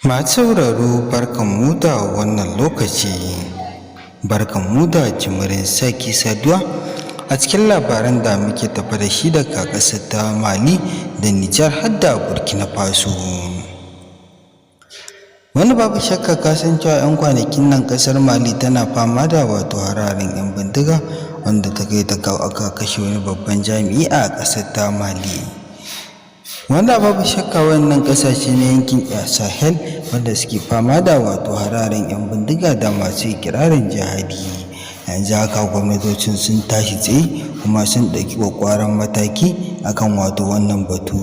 Masu sauraro barkanmu da wannan lokaci, barkanmu da jimirin sake saduwa a cikin labaran da muke tafa da shi daga ƙasar ta Mali da Nijar har da Burkina Faso. Wani babu shakka kasancewa 'yan kwanakin nan ƙasar Mali tana fama da hararin 'yan bindiga wanda ta kai ta kawo aka kashe wani babban jami'i a ƙasar ta Mali. Wanda babu shakka wannan kasashe na yankin Sahel wanda suke fama da hararin 'yan bindiga da masu ikirarin jihadi, yanzu haka gwamnatocin sun tashi tsaye kuma sun ɗauki ƙwaƙƙwaran mataki akan wannan batu.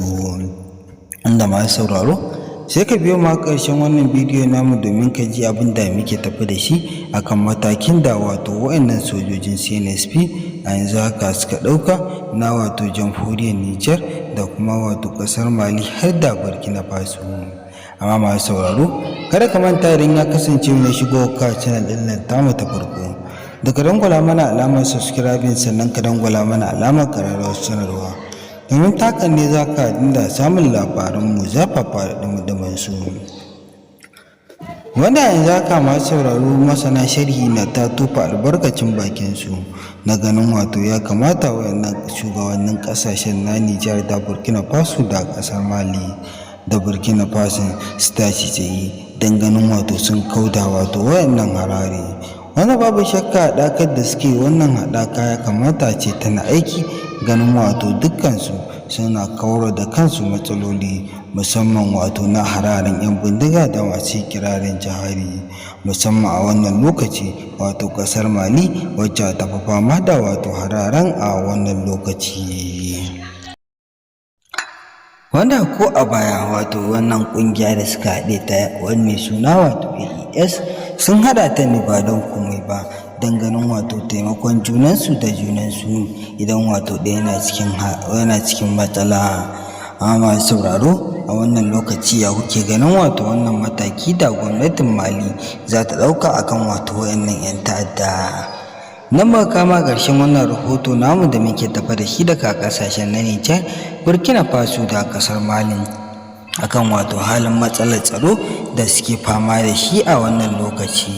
Inda masu sauraro sai ka biyo ma ƙarshen wannan bidiyo namu domin ka ji abin da muke tafi da shi akan matakin da waɗannan sojojin CNSP a yanzu haka suka ɗauka na jamhuriyar Nijar da kuma ƙasar Mali har da Burkina Faso. Amma masu sauraro kada ka manta idan ya kasance mai shigo ka channel ɗin nan tamu ta farko da ka dangwala mana alamar subscribing sannan ka dangwala mana alamar ƙararrawar sanarwa domin takan ne za ka dinga samun labaranmu zafafa da dumadumin su. Wanda yanzu haka masu sauraro masana sharhi na ta tofa albarkacin bakin su na ganin ya kamata wayannan shugabannin kasashen na Nijar da Burkina Faso da kasar Mali da Burkina Faso su tashi tsaye don ganin sun kauda wayannan harare. Wanda babu shakka haɗakar da suke wannan haɗaka ya kamata ce tana aiki ganin dukkansu suna kawar da kansu matsaloli musamman na hararin 'yan bindiga da masu kirarin jihari musamman a wannan lokaci ƙasar Mali wacce ta fi fama da hararen a wannan lokaci. Wanda ko a baya wannan ƙungiya da suka haɗe ta wani suna AES sun haɗa ta ne ba don komai ba don ganin taimakon junansu da junansu idan ɗaya yana cikin matsala. Amma masu sauraro a wannan lokaci ya kuke ganin wannan mataki da gwamnatin Mali za ta ɗauka akan wayannan 'yan ta'adda. Nan ba kama ƙarshen wannan rahoto namu da muke tafa da shi daga ƙasashen na Nijar, Burkina Faso da ƙasar Mali akan halin matsalar tsaro da suke fama da shi a wannan lokaci.